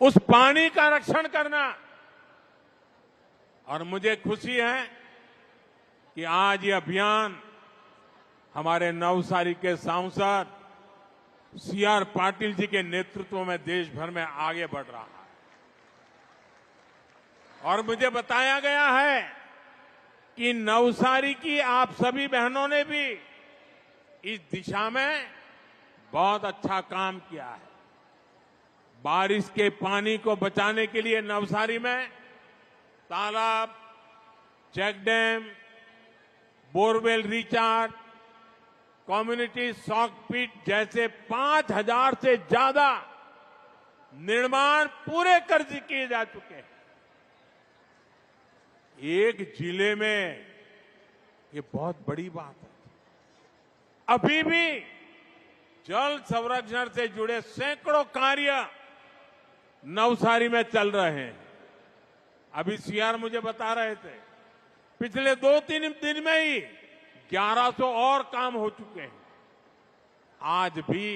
उस पानी का रक्षण करना। और मुझे खुशी है कि आज ये अभियान हमारे नवसारी के सांसद सीआर पाटिल जी के नेतृत्व में देश भर में आगे बढ़ रहा है। और मुझे बताया गया है कि नवसारी की आप सभी बहनों ने भी इस दिशा में बहुत अच्छा काम किया है। बारिश के पानी को बचाने के लिए नवसारी में तालाब, check dam, borewell recharge, community soak pit जैसे 5000 से ज्यादा निर्माण पूरे कर किए जा चुके हैं। एक जिले में ये बहुत बड़ी बात है। अभी भी जल संरक्षण से जुड़े सैकड़ों कार्य नवसारी में चल रहे हैं। अभी सीआर मुझे बता रहे थे, पिछले 2-3 दिन में ही 1100 और काम हो चुके हैं। आज भी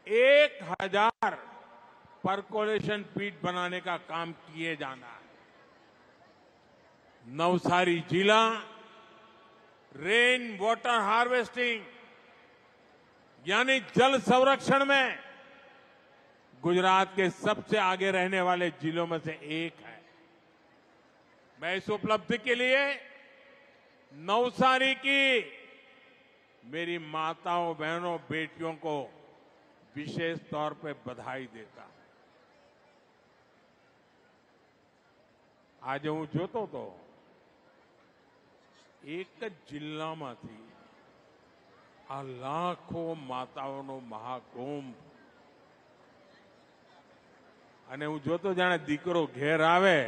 1000 परकोलेशन पीट बनाने का काम किए जाना है। नवसारी जिला रेन वाटर हार्वेस्टिंग यानी जल संरक्षण में गुजरात के सबसे आगे रहने वाले जिलों में से एक है। मैं इस उपलब्धि के लिए नवसारी की मेरी माताओं, बहनों, बेटियों को विशेष तौर पे बधाई देता हूं। आज हूं जोतो तो एक જ જિલ્લામાંથી આ લાખો માતાઓનો મહાકુંભ અને હું જોતો જાણે દીકરો ઘેર આવે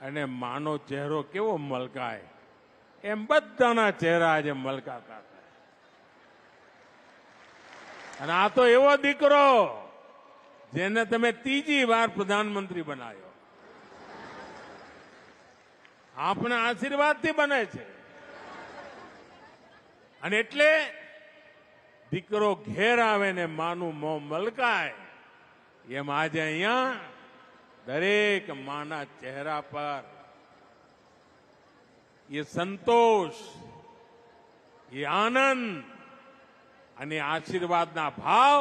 અને માનો ચહેરો કેવો મલકાય એમ બધાના ચહેરા આજે મલકાતા હતા। અને આ તો એવો દીકરો જેને તમે ત્રીજી વાર પ્રધાનમંત્રી બનાવ્યો। આપના આશીર્વાદથી બને છે। અને એટલે દીકરો ઘેર આવે ને માનું મોં મલકાય એમ આજે અહીંયા દરેક માના ચહેરા પર ये संतोष, ये आनंद અને આશીર્વાદના ભાવ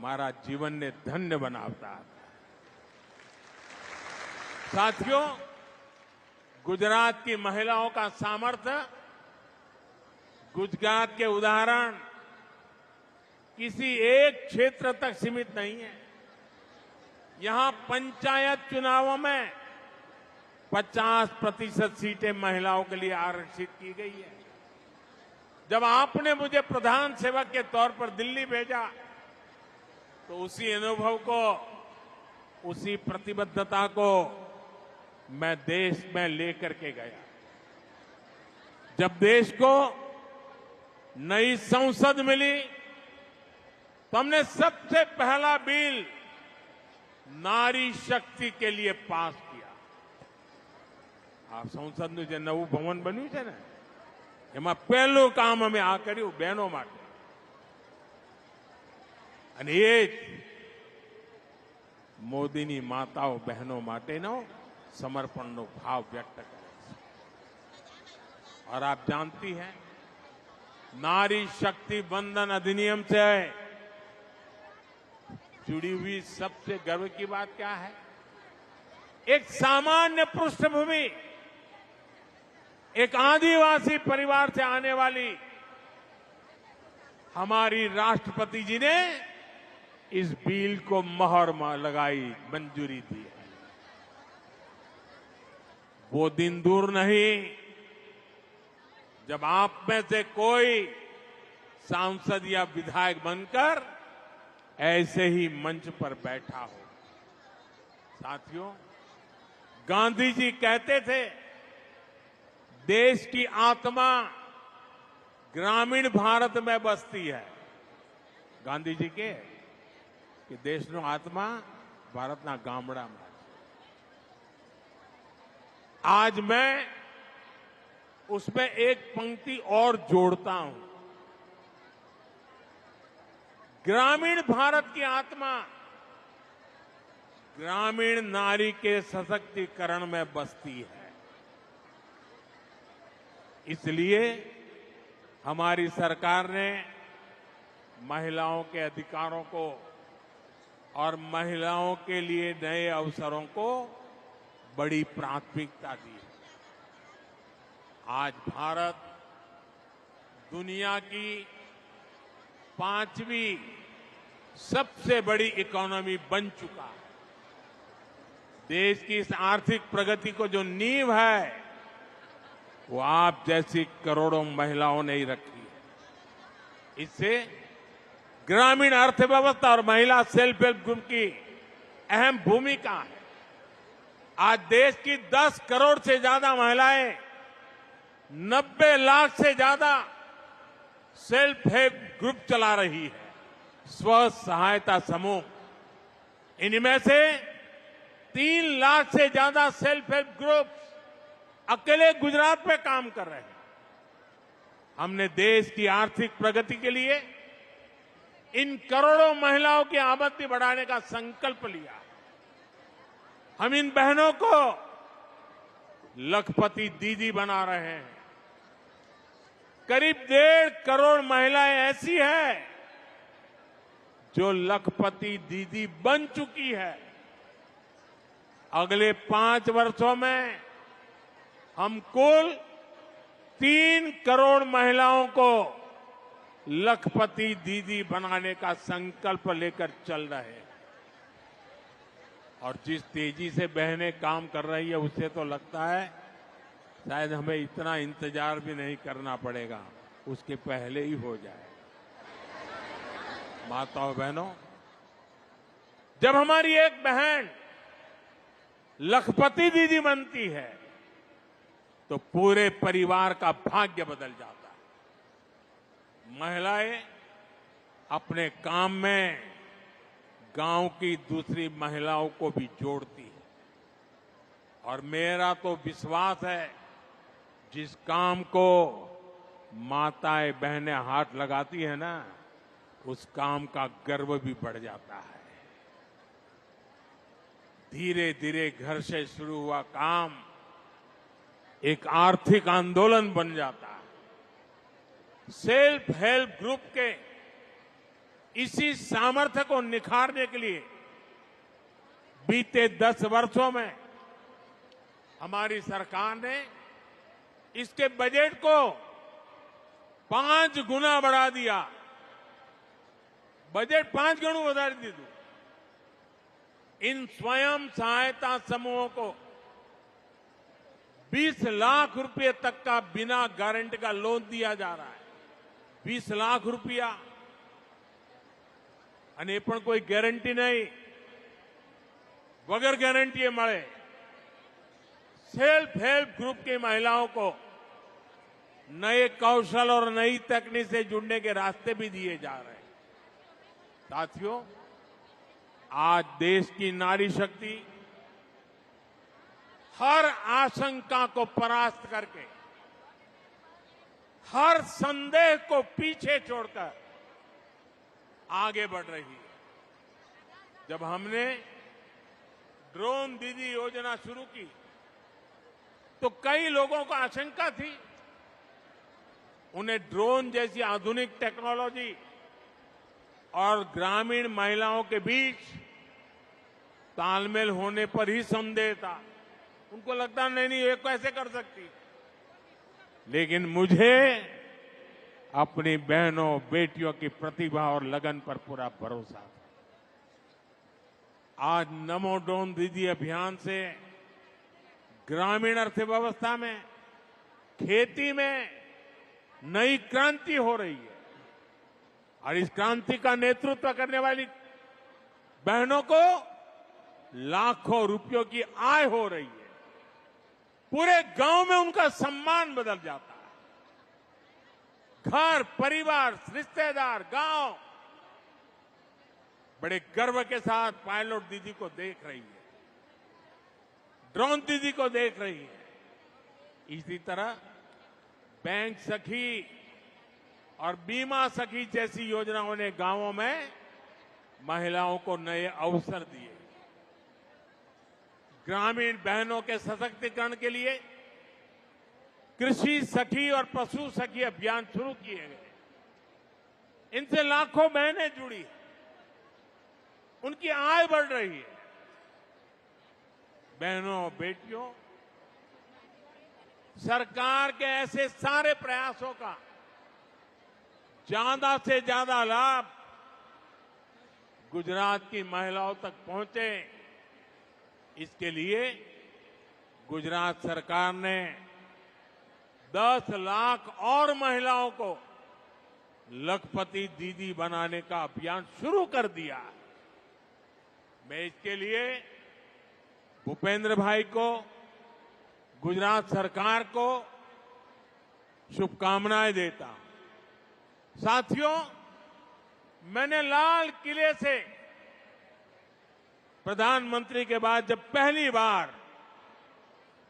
મારા જીવનને ધન્ય બનાવતા હતા। साथियों, गुजरात की महिलाओं का सामर्थ्य, गुजरात के उदाहरण किसी एक क्षेत्र तक सीमित नहीं है। यहां पंचायत चुनावों में 50% सीटें महिलाओं के लिए आरक्षित की गई है। जब आपने मुझे प्रधान सेवक के तौर पर दिल्ली भेजा तो उसी अनुभव को, उसी प्रतिबद्धता को मैं देश में लेकर के गया। जब देश को नई संसद मिली तो हमने सबसे पहला बिल नारी शक्ति के लिए पास किया। आप संसदનું જે નવું ભવન બન્યું છે ને એમાં પહેલું કામ અમે આ કર્યું બહેનો માટે। અને એ જ મોદીની માતાઓ બહેનો માટેનો समर्पणનો भाव व्यक्त કરે છે। और आप जानती हैं, नारी शक्ति बंधन अधिनियम से जुड़ी हुई सबसे गर्व की बात क्या है? एक सामान्य पृष्ठभूमि, एक आदिवासी परिवार से आने वाली हमारी राष्ट्रपति जी ने इस बिल को मोहर लगाई, मंजूरी दी है। वो दिन दूर नहीं जब आप में से कोई सांसद या विधायक बनकर ऐसे ही मंच पर बैठा हो। साथियों, गांधी जी कहते थे, देश की आत्मा ग्रामीण भारत में बसती है। गांधी जी के कि देशનો આત્મા ભારતના ગામડામાં। आज मैं उसमें एक पंक्ति और जोड़ता हूं। ग्रामीण भारत की आत्मा ग्रामीण नारी के सशक्तिकरण में बसती है। इसलिए हमारी सरकार ने महिलाओं के अधिकारों को और महिलाओं के लिए नए अवसरों को बड़ी प्राथमिकता दी है। आज भारत दुनिया की 5वीं सबसे बड़ी इकोनॉमी बन चुका है। देश की इस आर्थिक प्रगति को जो नींव है वो आप जैसी करोड़ों महिलाओं ने ही रखी है। इससे ग्रामीण अर्थव्यवस्था और महिला सेल्फ हेल्प ग्रुप की अहम भूमिका है। आज देश की 10 करोड़ से ज्यादा महिलाएं 90 लाख से ज्यादा सेल्फ हेल्प ग्रुप चला रही है, स्व सहायता समूह। इनमें से 3 लाख से ज्यादा सेल्फ हेल्प ग्रुप अकेले गुजरात में काम कर रहे हैं। हमने देश की आर्थिक प्रगति के लिए इन करोड़ों महिलाओं की आमदनी बढ़ाने का संकल्प लिया। हम इन बहनों को लखपति दीदी बना रहे हैं। करीब 1.5 करोड़ महिलाएं ऐसी हैं जो लखपति दीदी बन चुकी है। अगले 5 वर्षों में हम कुल 3 करोड़ महिलाओं को लखपति दीदी बनाने का संकल्प लेकर चल रहे हैं। और जिस तेजी से बहनें काम कर रही है उससे तो लगता है शायद हमें इतना इंतजार भी नहीं करना पड़ेगा, उसके पहले ही हो जाए। माताओं बहनों, जब हमारी एक बहन लखपति दीदी बनती है तो पूरे परिवार का भाग्य बदल जाता है। महिलाएं अपने काम में गांव की दूसरी महिलाओं को भी जोड़ती है। और मेरा तो विश्वास है जिस काम को माताएं बहनें हाथ लगाती है ना, उस काम का गर्व भी बढ़ जाता है। धीरे धीरे घर से शुरू हुआ काम एक आर्थिक आंदोलन बन जाता है। सेल्फ हेल्प ग्रुप के इसी सामर्थ्य को निखारने के लिए बीते 10 वर्षों में हमारी सरकार ने इसके बजट को 5 गुना बढ़ा दिया। बजट 5 गुना बढ़ा दिया। इन स्वयं सहायता समूहों को 20 लाख रुपए तक का बिना गारंटी का लोन दिया जा रहा है। 20 लाख रुपया અને એ પણ કોઈ ગેરંટી નહીં, વગર ગેરંટી મળે। सेल्फ हेल्प ग्रुप की महिलाओं को नए कौशल और नई तकनीक से जुड़ने के रास्ते भी दिए जा रहे हैं। साथियों, आज देश की नारी शक्ति हर आशंका को परास्त करके, हर संदेह को पीछे छोड़कर आगे बढ़ रही है। जब हमने ड्रोन दीदी योजना शुरू की तो कई लोगों को आशंका थी। उन्हें ड्रोन जैसी आधुनिक टेक्नोलॉजी और ग्रामीण महिलाओं के बीच तालमेल होने पर ही संदेह था। उनको लगता नहीं ये कैसे कर सकती। लेकिन मुझे अपनी बहनों बेटियों की प्रतिभा और लगन पर पूरा भरोसा था। आज नमो ड्रोन दीदी अभियान से ग्रामीण अर्थव्यवस्था में, खेती में नई क्रांति हो रही है। और इस क्रांति का नेतृत्व करने वाली बहनों को लाखों रुपयों की आय हो रही है। पूरे गांव में उनका सम्मान बदल जाता है। घर, परिवार, रिश्तेदार, गांव बड़े गर्व के साथ पायलट दीदी को देख रही है, ड्रोन दीदी को देख रही है। इसी तरह बैंक सखी और बीमा सखी जैसी योजनाओं ने गांवों में महिलाओं को नए अवसर दिए। ग्रामीण बहनों के सशक्तिकरण के लिए कृषि सखी और पशु सखी अभियान शुरू किए गए। इनसे लाखों बहनें जुड़ी, उनकी आय बढ़ रही है। बहनों बेटियों, सरकार के ऐसे सारे प्रयासों का ज्यादा से ज्यादा लाभ गुजरात की महिलाओं तक पहुंचे, इसके लिए गुजरात सरकार ने 10 लाख और महिलाओं को लखपति दीदी बनाने का अभियान शुरू कर दिया। मैं इसके लिए भूपेंद्र भाई को, गुजरात सरकार को शुभकामनाएं देता हूं। साथियों, मैंने लाल किले से प्रधानमंत्री के बाद जब पहली बार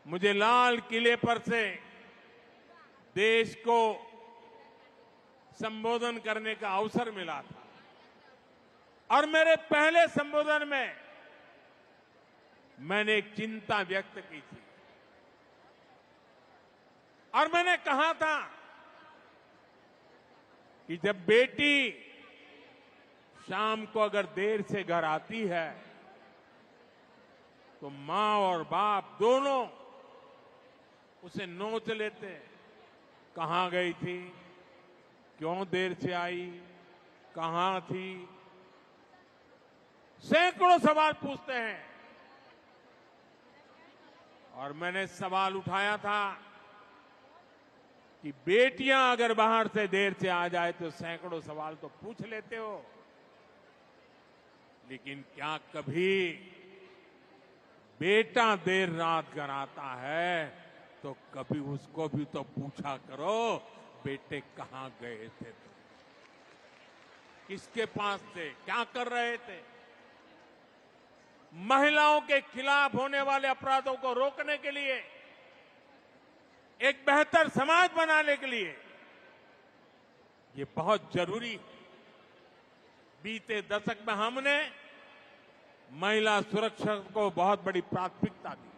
मुझे लाल किले पर से देश को संबोधन करने का अवसर मिला था, और मेरे पहले संबोधन में मैंने एक चिंता व्यक्त की थी और मैंने कहा था कि जब बेटी शाम को अगर देर से घर आती है तो मां और बाप दोनों उसे नोच लेते हैं। कहां गई थी, क्यों देर से आई, कहां थी, सैकड़ों सवाल पूछते हैं। और मैंने सवाल उठाया था कि बेटियां अगर बाहर से देर से आ जाए तो सैकड़ों सवाल तो पूछ लेते हो, लेकिन क्या कभी बेटा देर रात घर आता है तो कभी उसको भी तो पूछा करो, बेटे कहां गए थे, किसके पास थे, क्या कर रहे थे। महिलाओं के खिलाफ होने वाले अपराधों को रोकने के लिए, एक बेहतर समाज बनाने के लिए ये बहुत जरूरी है। बीते दशक में हमने महिला सुरक्षा को बहुत बड़ी प्राथमिकता दी।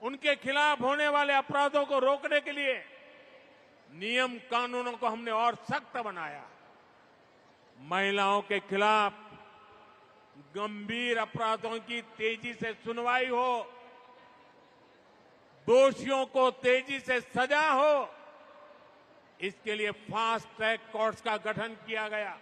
उनके खिलाफ होने वाले अपराधों को रोकने के लिए नियम कानूनों को हमने और सख्त बनाया। महिलाओं के खिलाफ गंभीर अपराधों की तेजी से सुनवाई हो, दोषियों को तेजी से सजा हो, इसके लिए फास्ट ट्रैक कोर्ट्स का गठन किया गया।